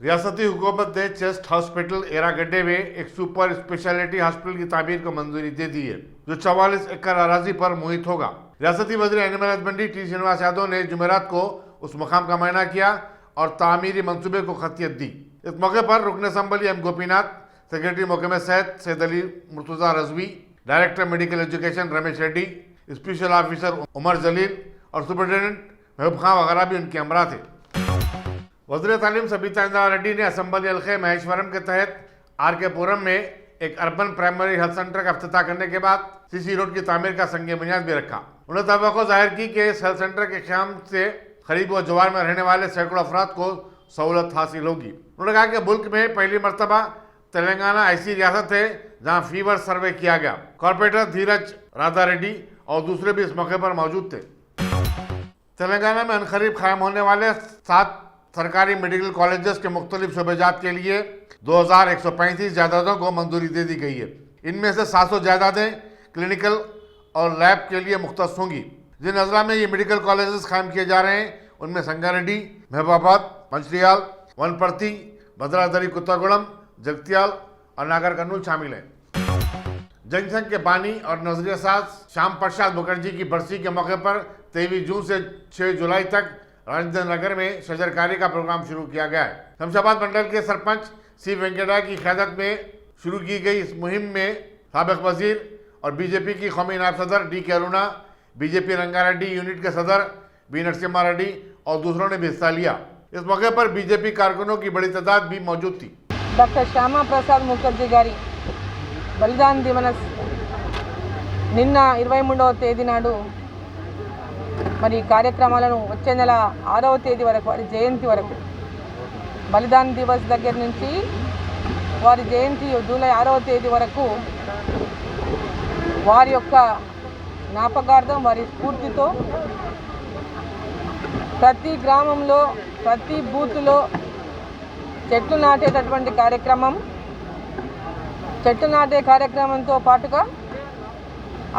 रियासती हुकूमत ने चेस्ट हॉस्पिटल एरागड्डे में एक सुपर स्पेशलिटी हॉस्पिटल की तामीर को मंजूरी दे दी है, जो 44 एकड़ अराजी पर मुहित होगा। रियासती वज़ीर animal husbandry T Srinivas Yadav ने जुमेरात को उस मकाम का मुआयना किया और तामीरी मंसूबे को खतियत दी। इस मौके पर रुकन असम्बली एम गोपीनाथ, सेक्रेटरी महकमा सेहत Syed Ali Murtaza Rizvi, director medical education Ramesh Reddy, special officer Umar Jaleel और सुपरिटेंडेंट महबूब खां वगैरह भी उनके हमरा थे। वज़ीर तालीम सबीता इंदिरा रेड्डी ने असम्बली हल्के महेश्वरम के तहत RK पुरम में एक अर्बन प्राइमरी हेल्थ सेंटर का इफ्तिताह करने के बाद CC रोड की तामीर का संग बुनियाद भी रखा। उन्होंने तवक्को जाहिर की कि इस हेल्थ सेंटर के क़याम से करीब व जवार में रहने वाले सैकड़ों अफराद को सहूलत हासिल होगी। उन्होंने कहा कि मुल्क में पहली मरतबा तेलंगाना ऐसी रियासत है जहाँ फीवर सर्वे किया गया। कॉर्पोरेटर धीरज राधा रेड्डी और दूसरे भी इस मौके पर मौजूद थे। तेलंगाना में अनकरीब कायम होने वाले 7 सरकारी मेडिकल कॉलेजेस के मुख्तलिफ शोबेजात के लिए 2135 जायदादों को मंजूरी दे दी गई है। इनमें से 700 जायदादें क्लिनिकल और लैब के लिए मुख्तस होंगी। जिन अजला में ये मेडिकल कॉलेजेस कायम किए जा रहे हैं उनमें संगारेड्डी, महबूबाबाद, मंचिरियाल, वनपर्ती, भद्रादरी, कुत्तागुड़म, जगतियाल और नागर कर्नूल शामिल हैं। जनसंघ के बानी और नजरिया साज श्याम प्रसाद मुखर्जी की बरसी के मौके पर 23 जून से 6 जुलाई तक राजेंद्र नगर में शजरकारी का प्रोग्राम शुरू किया गया है। शमशाबाद मंडल के सरपंच सी वेंकटा की क़यादत में शुरू की गई इस मुहिम में साबिक वजीर और बीजेपी की कौमी नायब सदर D.K. Aruna, BJP Rangareddy unit के सदर B. नरसिम्हा रेड्डी और दूसरों ने भी हिस्सा लिया। इस मौके पर बीजेपी कारकुनों की बड़ी तादाद भी मौजूद थी। डॉक्टर श्यामा प्रसाद मुखर्जी गारी बलिदान दिवस నిన్న 23వ తేదీ నాడు మరి కార్యక్రమాలను వచ్చే నెల 6వ తేదీ వరకు వారి జయంతి వరకు బలిదాన్ దివస్ దగ్గర నుంచి వారి జయంతి జూలై 6వ తేదీ వరకు వారి యొక్క జ్ఞాపకార్థం వారి స్ఫూర్తితో ప్రతి గ్రామంలో ప్రతి బూత్లో చెట్లు నాటేటటువంటి కార్యక్రమం, చెట్టు నాటే కార్యక్రమంతో పాటుగా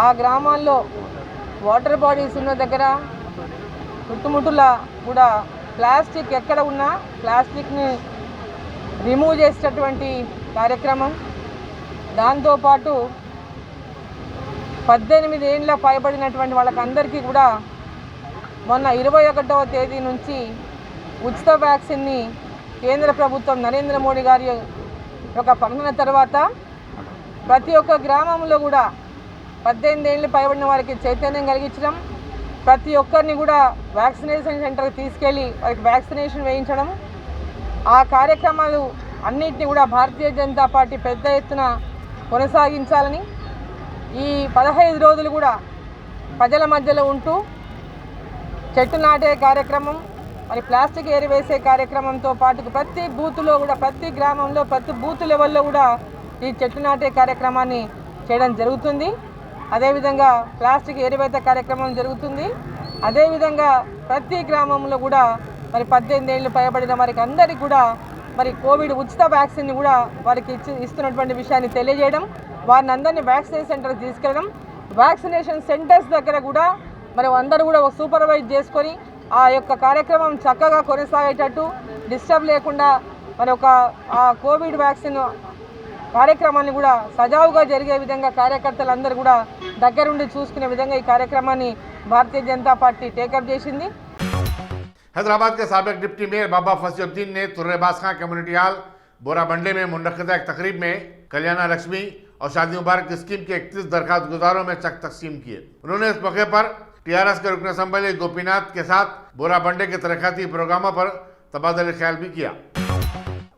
ఆ గ్రామాల్లో వాటర్ బాడీస్ ఉన్న దగ్గర చుట్టుముట్టులా కూడా ప్లాస్టిక్ ఎక్కడ ఉన్నా ప్లాస్టిక్ని రిమూవ్ చేసేటటువంటి కార్యక్రమం, దాంతోపాటు 18 ఏళ్ళ పైబడినటువంటి వాళ్ళకందరికీ కూడా మొన్న 21వ తేదీ నుంచి ఉచిత వ్యాక్సిన్ని కేంద్ర ప్రభుత్వం నరేంద్ర మోడీ గారి యొక్క ప్రకటన తర్వాత ప్రతి ఒక్క గ్రామంలో కూడా 18 ఏళ్ళు పైబడిన వారికి చైతన్యం కలిగించడం, ప్రతి ఒక్కరిని కూడా వ్యాక్సినేషన్ సెంటర్కి తీసుకెళ్ళి వారికి వ్యాక్సినేషన్ వేయించడం, ఆ కార్యక్రమాలు అన్నింటినీ కూడా భారతీయ జనతా పార్టీ పెద్ద ఎత్తున కొనసాగించాలని, ఈ 15 రోజులు కూడా ప్రజల మధ్యలో ఉంటూ చెట్టు నాటే కార్యక్రమం, మరి ప్లాస్టిక్ ఏరివేసే కార్యక్రమంతో పాటు ప్రతి బూత్లో కూడా ప్రతి గ్రామంలో ప్రతి బూత్ లెవెల్లో కూడా ఈ చెట్టు నాటే కార్యక్రమాన్ని చేయడం జరుగుతుంది. అదేవిధంగా ప్లాస్టిక్ ఏరివేత కార్యక్రమం జరుగుతుంది. అదేవిధంగా ప్రతి గ్రామంలో కూడా మరి 18 ఏళ్ళు పైబడిన వారికి అందరికీ కూడా మరి కోవిడ్ ఉచిత వ్యాక్సిన్ కూడా వారికి ఇస్తున్నటువంటి విషయాన్ని తెలియజేయడం, వారిని అందరినీ వ్యాక్సినేషన్ సెంటర్కి తీసుకెళ్ళడం, వ్యాక్సినేషన్ సెంటర్స్ దగ్గర కూడా మరి అందరూ కూడా సూపర్వైజ్ చేసుకొని ఆ యొక్క కార్యక్రమం చక్కగా కొనసాగేటట్టు డిస్టర్బ్ లేకుండా మరి ఒక ఆ కోవిడ్ వ్యాక్సిన్ కార్యక్రమాన్ని కూడా సజావుగా జరిగే విధంగా కార్యకర్తలందరూ కూడా దగ్గరుండి చూసుకునే విధంగా ఈ కార్యక్రమాన్ని భారతీయ జనతా పార్టీ టేకప్ చేసింది। हैदराबाद के साबिक डिप्टी मेयर बाबा फसीउद्दीन ने तुर्रेबाज खां कम्युनिटी हॉल बोराबंडे में मुनक़िदा एक तकरीब में कल्याणा लक्ष्मी और शादी मुबारक स्कीम के 31 दरखास्त गुजारों में चेक तकसीम किए। उन्होंने इस मौके पर TRS के रुकन असम्बली गोपीनाथ के साथ बोराबंडे के तरक्याती प्रोग्रामों पर तबादला ख्याल भी किया।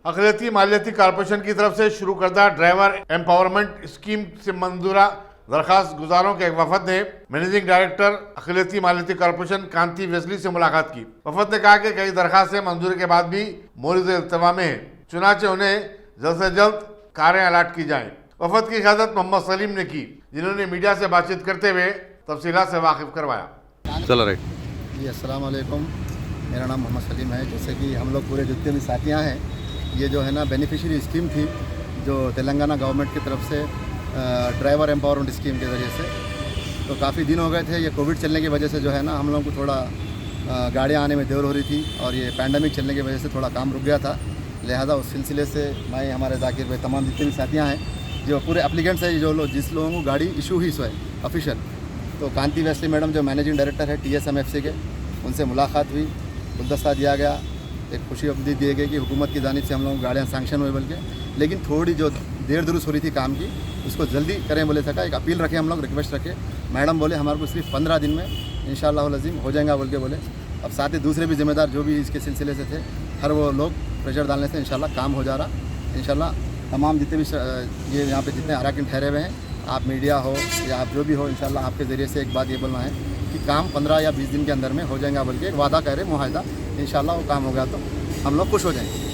अक़लियती मालियाती कॉरपोरेशन की तरफ से शुरू करदा ड्राइवर एम्पावरमेंट स्कीम से मंजूरा दरखास्त गुजारों के एक वफद ने मैनेजिंग डायरेक्टर अक़लियती मालियाती कॉरपोरेशन कांति वेस्ली से मुलाकात की। वफद ने कहा कि कई दरखास्तें मंजूरी के बाद भी मोरिद इल्तवा में हैं, चुनाचे उन्हें जल्द से जल्द कारें अलाट की जाएं। वफद की क़यादत मोहम्मद सलीम ने की, जिन्होंने मीडिया से बातचीत करते हुए तफसीलात से वाकिफ करवाया। चलो रे जी, अस्सलाम वालेकुम। मेरा नाम मोहम्मद सलीम है। जैसे कि हम लोग पूरे जितने भी साथियाँ हैं, ये जो है ना बेनिफिशियरी स्कीम थी जो तेलंगाना गवर्नमेंट की तरफ से ड्राइवर एम्पावरमेंट स्कीम के ज़रिए से, तो काफ़ी दिन हो गए थे। ये कोविड चलने की वजह से जो है ना हम लोगों को थोड़ा गाड़ियाँ आने में देर हो रही थी और ये पैंडमिक चलने की वजह से थोड़ा काम रुक गया था। लिहाजा उस सिलसिले से मैं हमारे जाकिर भाई तमाम जितने भी साथियाँ हैं जो पूरे एप्लीकेंट्स हैं जो लोग जिस लोगों को गाड़ी इशू हुई सो है ऑफिशियल, तो कांति वेस्ली मैडम जो मैनेजिंग डायरेक्टर है TSMFC के, उनसे मुलाकात हुई, गुलदस्ता दिया गया, एक खुशी अवधि दी गई कि हुकूमत की जानिब से हम लोगों को गाड़ियाँ सैंक्शन हुए, बल्कि लेकिन थोड़ी जो देर दुरुस्त हो रही थी काम की उसको जल्दी करें बोले सका। एक अपील रखे हम लोग, रिक्वेस्ट रखे, मैडम बोले हमारे को सिर्फ 15 दिन में इंशाअल्लाह अज़ीम हो जाएगा बोल के बोले। अब साथ ही दूसरे भी जिम्मेदार जो भी इसके सिलसिले से थे, हर वो लोग प्रेशर डालने से इंशाल्लाह काम हो जा रहा। इंशाल्लाह तमाम जितने भी ये यहाँ पे जितने अराकीन ठहरे हुए हैं, आप मीडिया हो या आप जो भी हो, इंशाल्लाह आपके ज़रिए से एक बात ये बोलना है कि काम 15 या 20 दिन के अंदर में हो जाएगा बोल के एक वादा कह रहे, मुआहदा। इंशाल्लाह वो काम हो गया तो हम लोग खुश हो जाएंगे।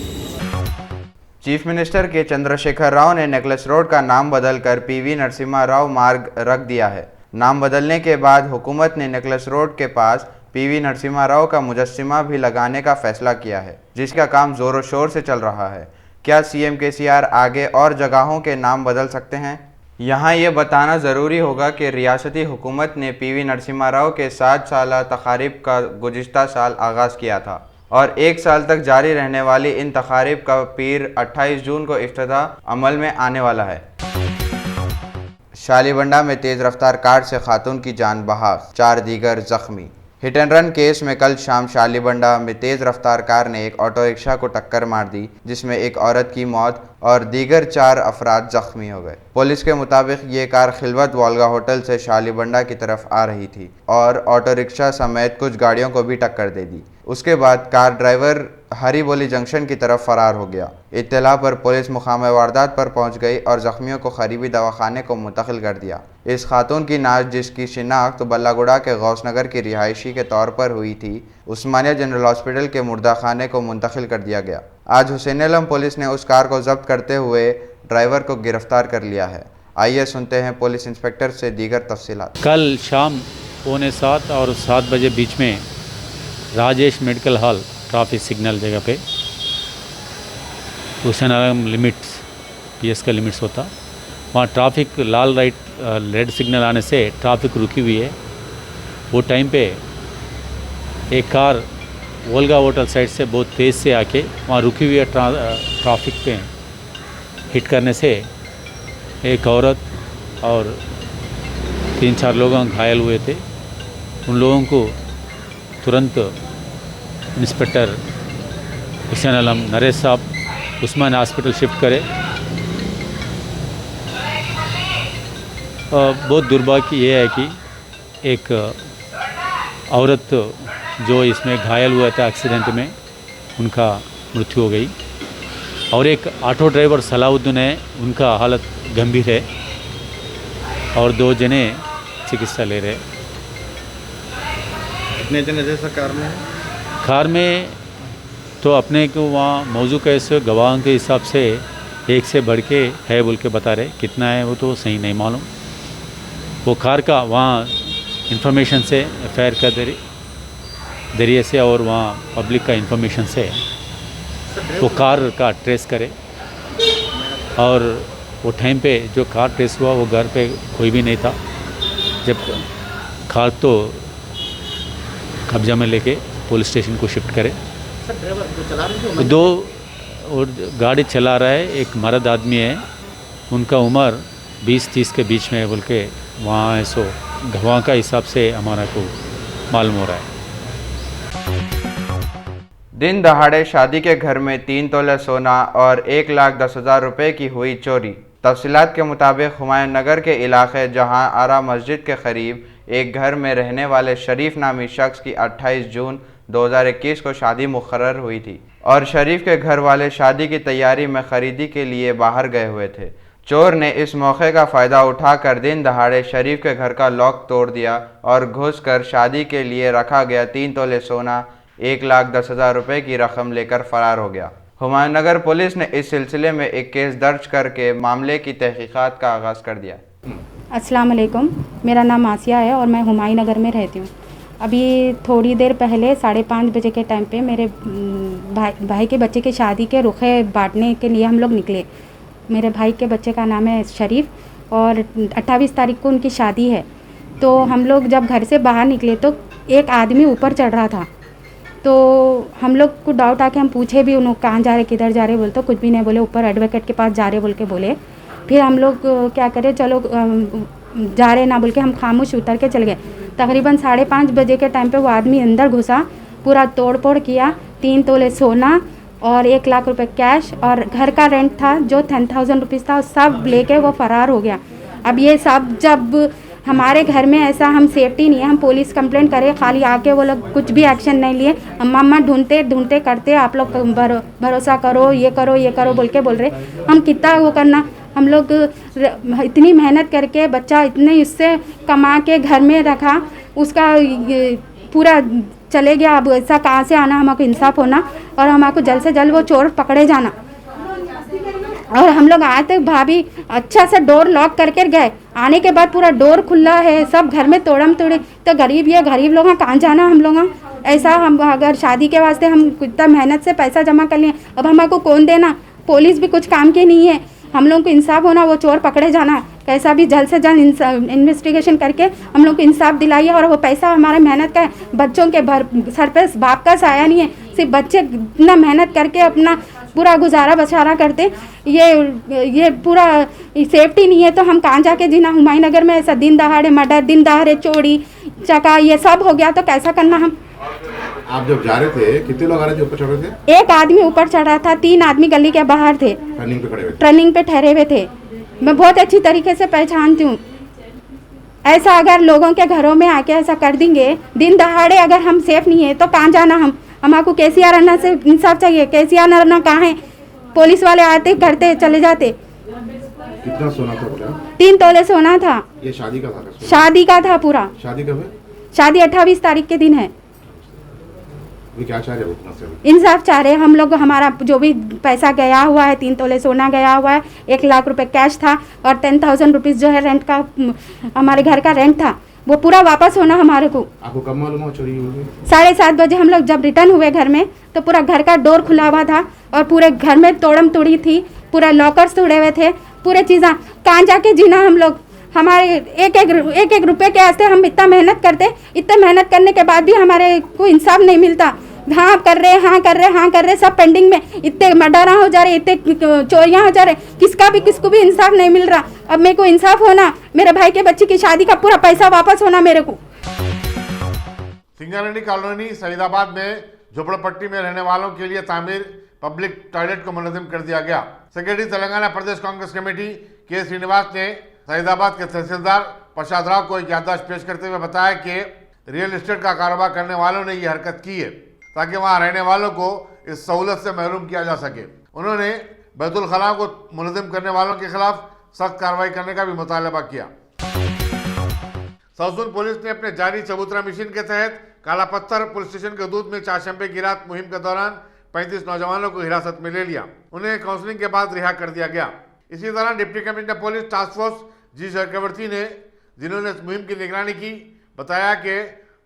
चीफ मिनिस्टर के चंद्रशेखर राव ने नेकलेस रोड का नाम बदलकर PV नरसिम्हा राव मार्ग रख दिया है। नाम बदलने के बाद हुकूमत ने नेकलेस रोड के पास PV नरसिम्हा राव का मुजस्सिमा भी लगाने का फैसला किया है, जिसका काम जोरों शोर से चल रहा है। क्या CM KCR आगे और जगहों के नाम बदल सकते हैं? यहाँ ये बताना ज़रूरी होगा कि रियासती हुकूमत ने PV नरसिम्हा राव के 7 साला तकारीब का गुज़िश्ता साल आगाज़ किया था और 1 साल तक जारी रहने वाली इन तकारीब का पीर 28 जून को इफ्तिताह अमल में आने वाला है। शालीबंडा में तेज़ रफ्तार कार से खातून की जान बहाक, 4 दीगर जख्मी। हिट एंड रन केस में कल शाम शालीबंडा में तेज़ रफ्तार कार ने एक ऑटो रिक्शा को टक्कर मार दी, जिसमें एक औरत की मौत और दीगर 4 अफराद जख्मी हो गए। पुलिस के मुताबिक ये कार खिलवत वोल्गा होटल से शालीबंडा की तरफ आ रही थी और ऑटो रिक्शा समेत कुछ गाड़ियों को भी टक्कर दे दी। उसके बाद कार ड्राइवर हरी बोली जंक्शन की तरफ फरार हो गया। इत्तला पर पुलिस मुकाम वारदात पर पहुंच गई और जख्मियों को करीबी दवाखाने को मुंतकिल कर दिया। इस खातून की नाश, जिसकी शिनाख्त बल्लागुड़ा के गौसनगर की रिहायशी के तौर पर हुई थी, उस्मानिया जनरल हॉस्पिटल के मुर्दा खाने को मुंतकिल कर दिया गया। आज हुसैन आलम पुलिस ने उस कार को जब्त करते हुए ड्राइवर को गिरफ्तार कर लिया है। आइए सुनते हैं पुलिस इंस्पेक्टर से दीगर तफसीलात। कल शाम 6:45 और 7 बजे बीच में Rajesh medical hall traffic signal जगह पे हुसैन आलम लिमिट्स PS का लिमिट्स होता, वहाँ ट्रैफिक लाल रेड सिग्नल आने से ट्रैफिक रुकी हुई है। वो टाइम पे एक कार वोल्गा होटल साइड से बहुत तेज़ से आके वहाँ रुकी हुई है ट्रैफिक पे हिट करने से एक औरत और 3-4 लोग घायल हुए थे। उन लोगों को तुरंत इंस्पेक्टर हुसैन आलम नरेश साहब उस्मान हॉस्पिटल शिफ्ट करे। बहुत दुर्भाग्य ये है कि एक औरत जो इसमें घायल हुआ था एक्सीडेंट में, उनका मृत्यु हो गई और एक ऑटो ड्राइवर सलाउद्दीन है, उनका हालत गंभीर है और 2 जने चिकित्सा ले रहे। कितने जने जैसा कार में है? कार में तो अपने को वहाँ मौजू कैसे गवाहों के हिसाब से 1 से बढ़ के है बोल के बता रहे, कितना है वो तो सही नहीं मालूम। वो कार का वहाँ इंफॉर्मेशन से FIR का जरिए से और वहाँ पब्लिक का इंफॉर्मेशन से वो कार का ट्रेस करे और वो टाइम पे जो कार ट्रेस हुआ वो घर पे कोई भी नहीं था। जब कार तो कब्जा में लेके पुलिस स्टेशन को शिफ्ट करे। दो और गाड़ी चला रहा है एक मर्द आदमी है, उनका उम्र 20-30 के बीच में है बोल के वहाँ है, सो गवाह का हिसाब से हमारा को मालूम हो रहा है। दिन दहाड़े शादी के घर में 3 तोला सोना और 1,10,000 रुपये की हुई चोरी। तफसीलात के मुताबिक हुमायूं नगर के इलाके जहां आरा मस्जिद के करीब एक घर में रहने वाले शरीफ नामी शख्स की 28 जून 2021 को शादी मुकर्रर हुई थी और शरीफ के घर वाले शादी की तैयारी में खरीदी के लिए बाहर गए हुए थे। चोर ने इस मौके का फ़ायदा उठाकर दिन दहाड़े शरीफ के घर का लॉक तोड़ दिया और घुसकर शादी के लिए रखा गया 3 तोले सोना 1,10,000 रुपये की रकम लेकर फरार हो गया। हुमायूं नगर पुलिस ने इस सिलसिले में एक केस दर्ज करके मामले की तहकीकात का आगाज़ कर दिया। अस्सलाम वालेकुम, मेरा नाम आसिया है और मैं हुमायूं नगर में रहती हूँ। अभी थोड़ी देर पहले 5:30 बजे के टाइम पे मेरे भाई के बच्चे की शादी के रुखे बांटने के लिए हम लोग निकले। मेरे भाई के बच्चे का नाम है शरीफ और 28 तारीख को उनकी शादी है। तो हम लोग जब घर से बाहर निकले तो एक आदमी ऊपर चढ़ रहा था, तो हम लोग को डाउट आके हम पूछे भी उन्होंने कहाँ जा रहे किधर जा रहे बोले तो कुछ भी नहीं बोले, ऊपर एडवोकेट के पास जा रहे बोल के बोले। फिर हम लोग क्या करें, चलो जा रहे ना बोल के हम खामोश उतर के चले गए। तकरीबन 5:30 बजे के टाइम पे वो आदमी अंदर घुसा, पूरा तोड़ फोड़ किया, 3 तोले सोना और 1 लाख रुपए कैश और घर का रेंट था जो 10,000 रुपीज़ था, सब लेके वो फरार हो गया। अब ये सब जब हमारे घर में ऐसा हम सेफ्टी नहीं है, हम पुलिस कंप्लेंट करें, खाली आके वो लोग कुछ भी एक्शन नहीं लिए। अम्मा ढूंढते करते आप लोग भरोसा करो, ये करो बोल के बोल रहे। हम कितना वो करना, हम लोग इतनी मेहनत करके बच्चा इतने इससे कमा के घर में रखा, उसका पूरा चले गया। अब ऐसा कहाँ से आना, हमको इंसाफ होना और हमको जल्द से जल्द वो चोर पकड़े जाना। और हम लोग आए थे, भाभी अच्छा से डोर लॉक करके गए, आने के बाद पूरा डोर खुला है, सब घर में तोड़म तोड़े। तो गरीब लोग हैं, कहाँ जाना हम लोग। ऐसा हम अगर शादी के वास्ते हम कितना मेहनत से पैसा जमा कर लिए, अब हमको कौन देना, पुलिस भी कुछ काम की नहीं है। हम लोग को इंसाफ होना, वो चोर पकड़े जाना, कैसा भी जल्द से जल्द इन्वेस्टिगेशन करके हम लोग को इंसाफ दिलाइए। और वो पैसा हमारे मेहनत का है, बच्चों के सर पे बाप का साया नहीं है, सिर्फ बच्चे इतना मेहनत करके अपना पूरा गुजारा बचारा करते। ये पूरा सेफ्टी नहीं है तो हम कहाँ जाके जीना। हुमायूं नगर में ऐसा दिन दहाड़े मर्डर, दिन दहाड़े चोरी चका ये सब हो गया तो कैसा करना हम। आप जब जा रहे थे कितने लोग आ रहे थे, ऊपर चढ़ रहे थे? 1 आदमी ऊपर चढ़ा था, 3 आदमी गली के बाहर थे, टर्निंग पे ठहरे हुए थे। मैं बहुत अच्छी तरीके से पहचानती हूँ। ऐसा अगर लोगों के घरों में आके ऐसा कर देंगे दिन दहाड़े, अगर हम सेफ नहीं है तो कहाँ जाना हम। हमको केसीआर अन्ना से इंसाफ चाहिए। केसीआर अन्ना कहाँ है, पुलिस वाले आते करते चले जाते। कितना सोना था बोला? 3 तोले सोना था। ये शादी का था? शादी का था पूरा। शादी कब है? शादी 28 तारीख के दिन है। क्या चाह रहे हो? इंसाफ चाह रहे हम लोग। हमारा जो भी पैसा गया हुआ है, 3 तोले सोना गया हुआ है, 1 लाख रुपए कैश था और 10,000 रुपीज़ जो है रेंट का, हमारे घर का रेंट था, वो पूरा वापस होना हमारे को। आपको कब मालूम हुआ चोरी हुई? 7:30 बजे हम लोग जब रिटर्न हुए घर में तो पूरा घर का डोर खुला हुआ था और पूरे घर में तोड़म तोड़ी थी, पूरे लॉकर्स तोड़े हुए थे, पूरे चीज़ें। कहाँ जाके जीना हम लोग। हमारे एक रुपए के वास्ते हम इतना मेहनत करते, इतना मेहनत करने के बाद भी हमारे को इंसाफ नहीं मिलता। हाँ कर रहे सब पेंडिंग में। इतने मर्डर हो जा रहे, इतने चोरियाँ हो जा रहे, किसको भी इंसाफ नहीं मिल रहा। अब मेरे को इंसाफ होना, मेरे भाई के बच्चे की शादी का पूरा पैसा वापस होना मेरे को। सिंगारेड्डी कॉलोनी सईदाबाद में झोपड़पट्टी में रहने वालों के लिए तामीर पब्लिक टॉयलेट को मुनज़्ज़म कर दिया गया। सेक्रेटरी तेलंगाना प्रदेश कांग्रेस कमेटी के श्रीनिवास ने सईदाबाद के तहसीलदार प्रसाद राव को एक याददाश्त पेश करते हुए बताया कि रियल एस्टेट का कारोबार करने वालों ने ये हरकत की है ताकि वहां रहने वालों को इस सहूलत से महरूम किया जा सके। उन्होंने बैतुल खला को मुनज़्ज़म करने वालों के खिलाफ सख्त कार्रवाई करने का भी मुतालबा किया। साउथ जोन पुलिस ने अपने जारी चबूतरा मिशन के तहत काला पत्थर पुलिस स्टेशन के दूध में चाशंबे की रात मुहिम के दौरान 35 नौजवानों को हिरासत में ले लिया। उन्हें काउंसलिंग के बाद रिहा कर दिया गया। इसी दौरान deputy commissioner police task force G Chakravarthy ने, जिन्होंने इस मुहिम की निगरानी की, बताया कि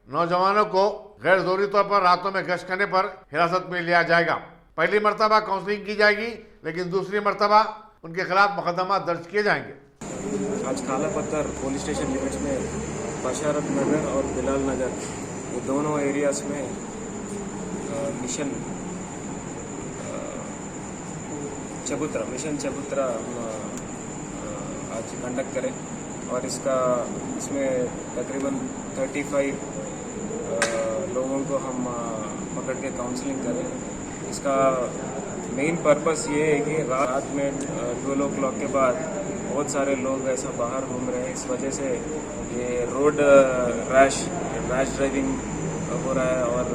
नौजवानों को गैर जरूरी तौर पर रातों में गश्त करने पर हिरासत में लिया जाएगा। पहली मरतबा काउंसलिंग की जाएगी, लेकिन दूसरी मरतबा उनके खिलाफ मुकदमा दर्ज किए जाएंगे। आज काला पत्थर पुलिस स्टेशन लिमिट्स में बशारत नगर और बिलाल नगर, ये दोनों एरियाज में मिशन चबूतरा आज कंडक्ट करें और इसमें तकरीबन 35 लोगों को हम पकड़ के काउंसलिंग करें। इसका मेन पर्पस ये है कि रात में 12 o'clock के बाद बहुत सारे लोग ऐसा बाहर घूम रहे हैं, इस वजह से ये रोड रैश ड्राइविंग हो रहा है और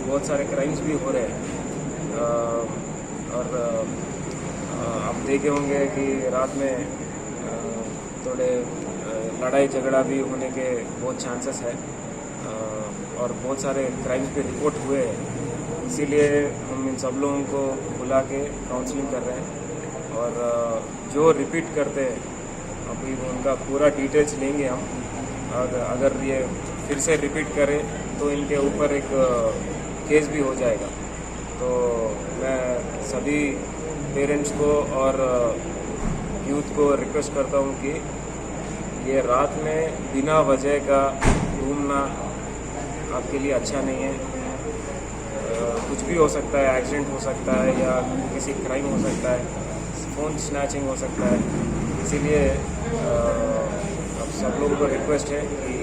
बहुत सारे क्राइम्स भी हो रहे हैं। और आप देखे होंगे कि रात में थोड़े लड़ाई झगड़ा भी होने के बहुत चांसेस है और बहुत सारे क्राइम्स पे रिपोर्ट हुए हैं। इसीलिए हम इन सब लोगों को बुला के काउंसलिंग कर रहे हैं और जो रिपीट करते हैं अभी उनका पूरा डिटेल्स लेंगे हम, और अगर ये फिर से रिपीट करें तो इनके ऊपर एक केस भी हो जाएगा। तो मैं सभी पेरेंट्स को और यूथ को रिक्वेस्ट करता हूँ कि ये रात में बिना वजह का घूमना आपके लिए अच्छा नहीं है। कुछ भी हो सकता है, एक्सीडेंट हो सकता है या किसी क्राइम हो सकता है, फ़ोन स्नैचिंग हो सकता है। इसीलिए अब सब लोगों को रिक्वेस्ट है कि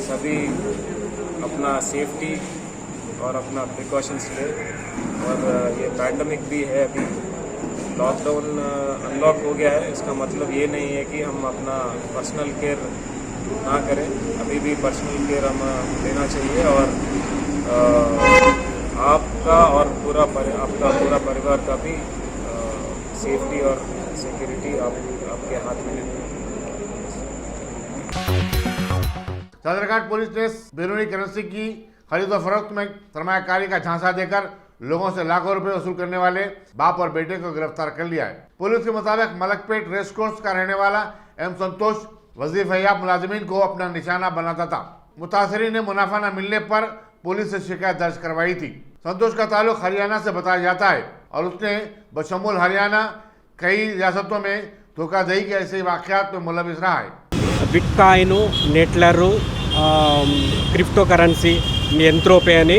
सभी अपना सेफ्टी और अपना प्रिकॉशंस ले। और ये पैंडमिक भी है, अभी लॉकडाउन अनलॉक हो गया है, इसका मतलब ये नहीं है कि हम अपना पर्सनल केयर ना करें। अभी भी पर्सनल केयर हम लेना चाहिए और आपका और आपका पूरा परिवार का भी सेफ्टी और सिक्योरिटी आपके हाथ में है। सदरघाट पुलिस ने बैरूनी करेंसी की खरीद और फरोख्त में सरमायाकारी का झांसा देकर लोगों से लाखों रुपए वसूल करने वाले बाप और बेटे को गिरफ्तार कर लिया है। पुलिस के मुताबिक मलकपेट रेस कोर्स का रहने वाला एम संतोष वजीफयाब मुलाजिमीन को अपना निशाना बनाता था। मुतासरी ने मुनाफा न मिलने पर पुलिस से शिकायत दर्ज करवाई थी। संतोष का ताल्लुक हरियाणा से बताया जाता है और उसने बशमूल हरियाणा कई रियासतों में धोखाधड़ी के ऐसे वाकयात में मुलविस रहा है। బిట్కాయిన్, నెట్లరు, క్రిప్టో కరెన్సీ, ఎంట్రోపే అని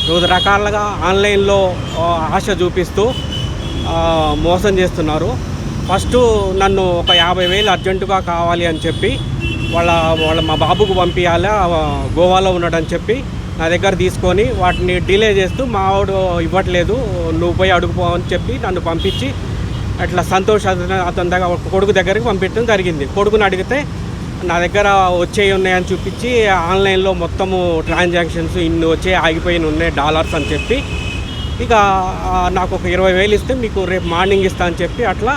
వివిధ రకాలుగా ఆన్లైన్లో ఆశ చూపిస్తూ మోసం చేస్తున్నారు. ఫస్ట్ నన్ను ఒక 50,000 అర్జెంటుగా కావాలి అని చెప్పి వాళ్ళ మా బాబుకు పంపించాలి, గోవాలో ఉన్నాడని చెప్పి నా దగ్గర తీసుకొని వాటిని డిలే చేస్తూ మా వాడు ఇవ్వట్లేదు, నువ్వు పోయి అడుగుపో అని చెప్పి నన్ను పంపించి అట్లా సంతోష్ అతని దగ్గర కొడుకు దగ్గరికి పంపించడం జరిగింది. కొడుకుని అడిగితే నా దగ్గర వచ్చేవి ఉన్నాయని చూపించి ఆన్లైన్లో మొత్తము ట్రాన్సాక్షన్స్ ఇన్ని వచ్చే ఆగిపోయిన ఉన్నాయి డాలర్స్ అని చెప్పి ఇక నాకు ఒక 20,000 ఇస్తే మీకు రేపు మార్నింగ్ ఇస్తా అని చెప్పి అట్లా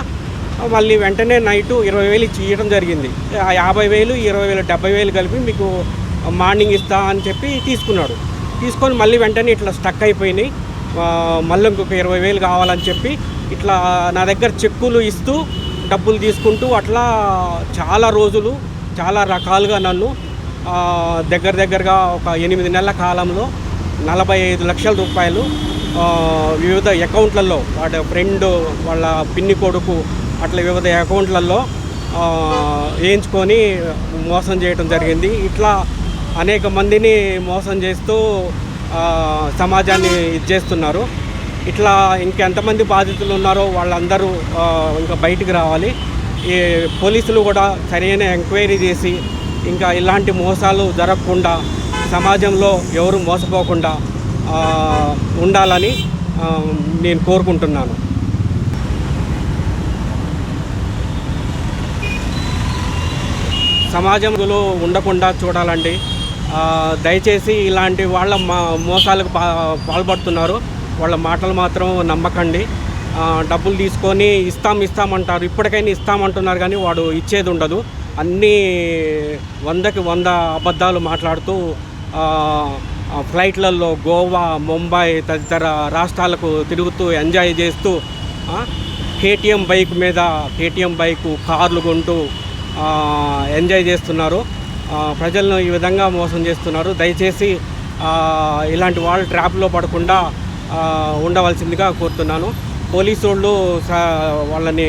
మళ్ళీ వెంటనే నైటు 20,000 ఇవ్వడం జరిగింది. 50,000, 20,000, 70,000 కలిపి మీకు మార్నింగ్ ఇస్తా అని చెప్పి తీసుకున్నాడు. తీసుకొని మళ్ళీ వెంటనే ఇట్లా స్టక్ అయిపోయినాయి. మళ్ళీ ఇంకొక 20,000 కావాలని చెప్పి ఇట్లా నా దగ్గర చెక్కులు ఇస్తూ డబ్బులు తీసుకుంటూ అట్లా చాలా రోజులు చాలా రకాలుగా నన్ను దగ్గరగా ఒక 8 నెలల కాలంలో 45 లక్షల రూపాయలు వివిధ అకౌంట్లలో వాడి ఫ్రెండ్ వాళ్ళ పిన్ని కొడుకు అట్లా వివిధ అకౌంట్లలో వేయించుకొని మోసం చేయడం జరిగింది. ఇట్లా అనేక మందిని మోసం చేస్తూ సమాజాన్ని ఇచ్చేస్తున్నారు. ఇట్లా ఇంకెంతమంది బాధితులు ఉన్నారో వాళ్ళందరూ ఇంకా బయటికి రావాలి. ఈ పోలీసులు కూడా సరైన ఎంక్వైరీ చేసి ఇంకా ఇలాంటి మోసాలు జరగకుండా సమాజంలో ఎవరు మోసపోకుండా ఉండాలని నేను కోరుకుంటున్నాను. సమాజంలో ఉండకుండా చూడాలండి. దయచేసి ఇలాంటి వాళ్ళ మోసాలకు పాల్పడుతున్నారు, వాళ్ళ మాటలు మాత్రం నమ్మకండి. డబ్బులు తీసుకొని ఇస్తామంటారు, ఇప్పటికైనా ఇస్తామంటున్నారు కానీ వాడు ఇచ్చేది ఉండదు. అన్నీ 100కి 100 అబద్ధాలు మాట్లాడుతూ ఫ్లైట్లలో గోవా, ముంబై తదితర రాష్ట్రాలకు తిరుగుతూ ఎంజాయ్ చేస్తూ కేటీఎం బైకు కార్లు కొంటూ ఎంజాయ్ చేస్తున్నారు. ప్రజలను ఈ విధంగా మోసం చేస్తున్నారు. దయచేసి ఇలాంటి వాళ్ళు ట్రాప్లో పడకుండా ఉండవలసిందిగా కోరుతున్నాను. పోలీసు వాళ్ళు వాళ్ళని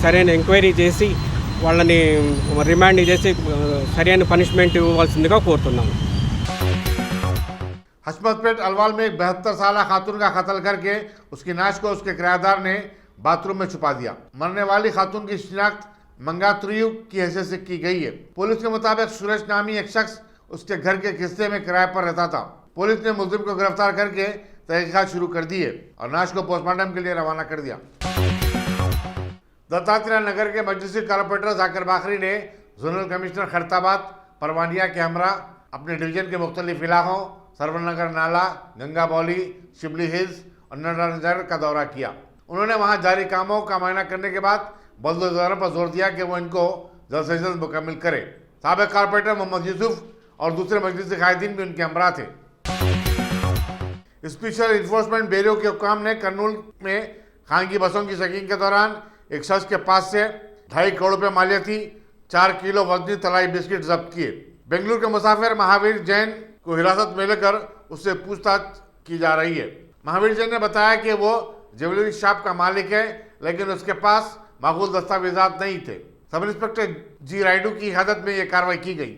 సరైన ఎంక్వైరీ చేసి వాళ్ళని రిమాండ్ చేసి సరైన పనిష్మెంట్ ఇవ్వాల్సిందిగా కోరుతున్నాను. हसमतपेट अलवाल में एक 72 साल खातून का कत्ल करके उसकी नाश को उसके किराएदार ने बाथरूम में छुपा दिया। मरने वाली खातून की शिनाख्त मंगात्रियु की हैसियत से की गई है। पुलिस के मुताबिक सुरेश नामी एक शख्स उसके घर के किस्से में किराए पर रहता था। पुलिस ने मुलजिम को गिरफ्तार करके तहकीकात शुरू कर दी है और नाश को पोस्टमार्टम के लिए रवाना कर दिया। दत्तात्रेय नगर के मजलिसी कॉर्पोरेटर जाकिर बाखरी ने जोनल कमिश्नर खैरताबाद परवानिया के हमरा अपने डिवीजन के मुख्तलिफ इलाकों सरवनगर नाला, गंगा बौली, शिबली हिल्स और नंदनगर का दौरा किया। उन्होंने वहां जारी कामों का मुआयना करने के बाद बुलडोजरों पर जोर दिया कि वो इनको जल्द से जल्द मुकम्मल करे। साबिक कॉर्पोरेटर मोहम्मद यूसुफ और दूसरे मजलिसी कायदीन भी उनके हमरा थे। स्पेशल इन्फोर्समेंट ब्यूरो के हुक्काम ने कर्नूल में खानगी बसों की चेकिंग के दौरान एक शख्स के पास से 2.5 करोड़ रुपये मालियती 4 किलो वजनी तलाई बिस्किट जब्त किए। बेंगलुरु के मुसाफिर महावीर जैन को हिरासत में लेकर उससे पूछताछ की जा रही है। महावीर जैन ने बताया कि वो ज्वेलरी शॉप का मालिक है, लेकिन उसके पास माकूल दस्तावेजात नहीं थे। सब इंस्पेक्टर जी राइडू की हिरासत में यह कार्रवाई की गई।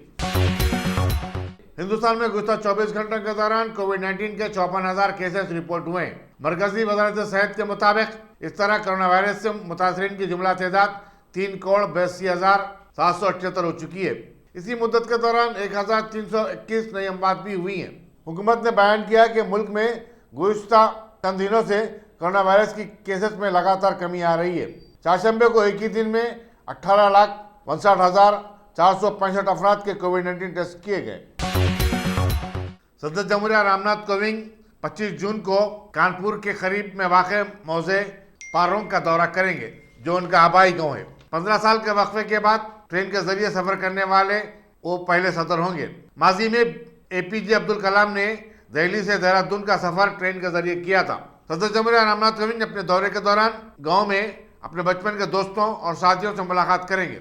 हिंदुस्तान में गुज़श्ता 24 घंटों के दौरान कोविड-19 के 54,000 केसेस रिपोर्ट हुए। मरकजी वज़ारत सेहत के मुताबिक इस तरह कोरोना वायरस से मुतासरीन की जुमला तादाद 3,82,778 हो चुकी है। इसी मुद्दत के दौरान 1,321 नई अमवात भी हुई हैं। हुकूमत ने बयान किया कि मुल्क में गुज़श्ता चंद दिनों से कोरोना वायरस की केसेस में लगातार कमी आ रही है। चारशंबे को एक ही दिन में 18,59,465 अफराद के कोविड-19 टेस्ट किए गए। सदर जमहूरिया रामनाथ कोविंद 25 जून को कानपुर के करीब में वाक़ मौज़े पारोंग का दौरा करेंगे, जो उनका आबाई गांव है। 15 साल के वक्फे के बाद ट्रेन के जरिए सफर करने वाले वो पहले सदर होंगे। माजी में APJ अब्दुल कलाम ने दिल्ली से देहरादून का सफर ट्रेन के जरिए किया था। सदर जमहूरिया रामनाथ कोविंद अपने दौरे के दौरान गांव में अपने बचपन के दोस्तों और साथियों से मुलाकात करेंगे।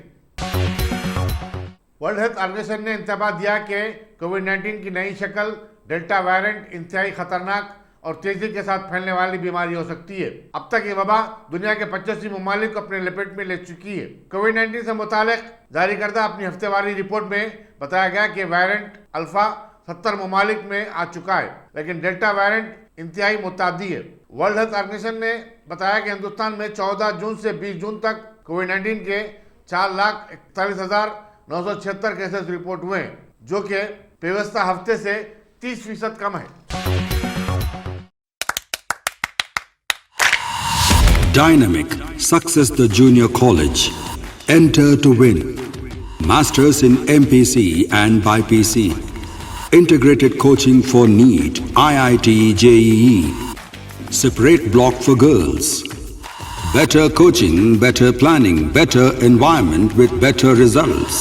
वर्ल्ड हेल्थ ऑर्गेनाइजेशन ने इंतबाह दिया कि कोविड-19 की नई शक्ल डेल्टा वेरिएंट इंतहाई खतरनाक और तेजी के साथ फैलने वाली बीमारी हो सकती है। अब तक ये वबा दुनिया के 85 ममालिक को अपने लपेट में ले चुकी है। कोविड-19 से मुतालिक जारी करदा अपनी हफ्तेवारी रिपोर्ट में बताया गया कि वेरिएंट अल्फा 70 ममालिक में आ चुका है, लेकिन डेल्टा वेरिएंट इंतहाई मुतादी है। वर्ल्ड हेल्थ ऑर्गेनाइजेशन ने बताया कि हिंदुस्तान में 14 जून से 20 जून तक कोविड-19 के 4,41,976 केसेस रिपोर्ट हुए हैं, जो कि पिछले हफ्ते से 30% कम है। Dynamic Success the Junior College. Enter to win. Masters in MPC and BPC. Integrated coaching for NEET, IIT, JEE. Separate block for girls. Better coaching, better planning, better environment with better results.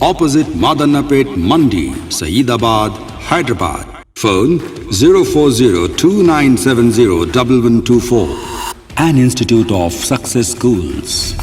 Opposite Madanapet Mandi, Saeedabad, Hyderabad. Phone 04029701124. An institute of success schools.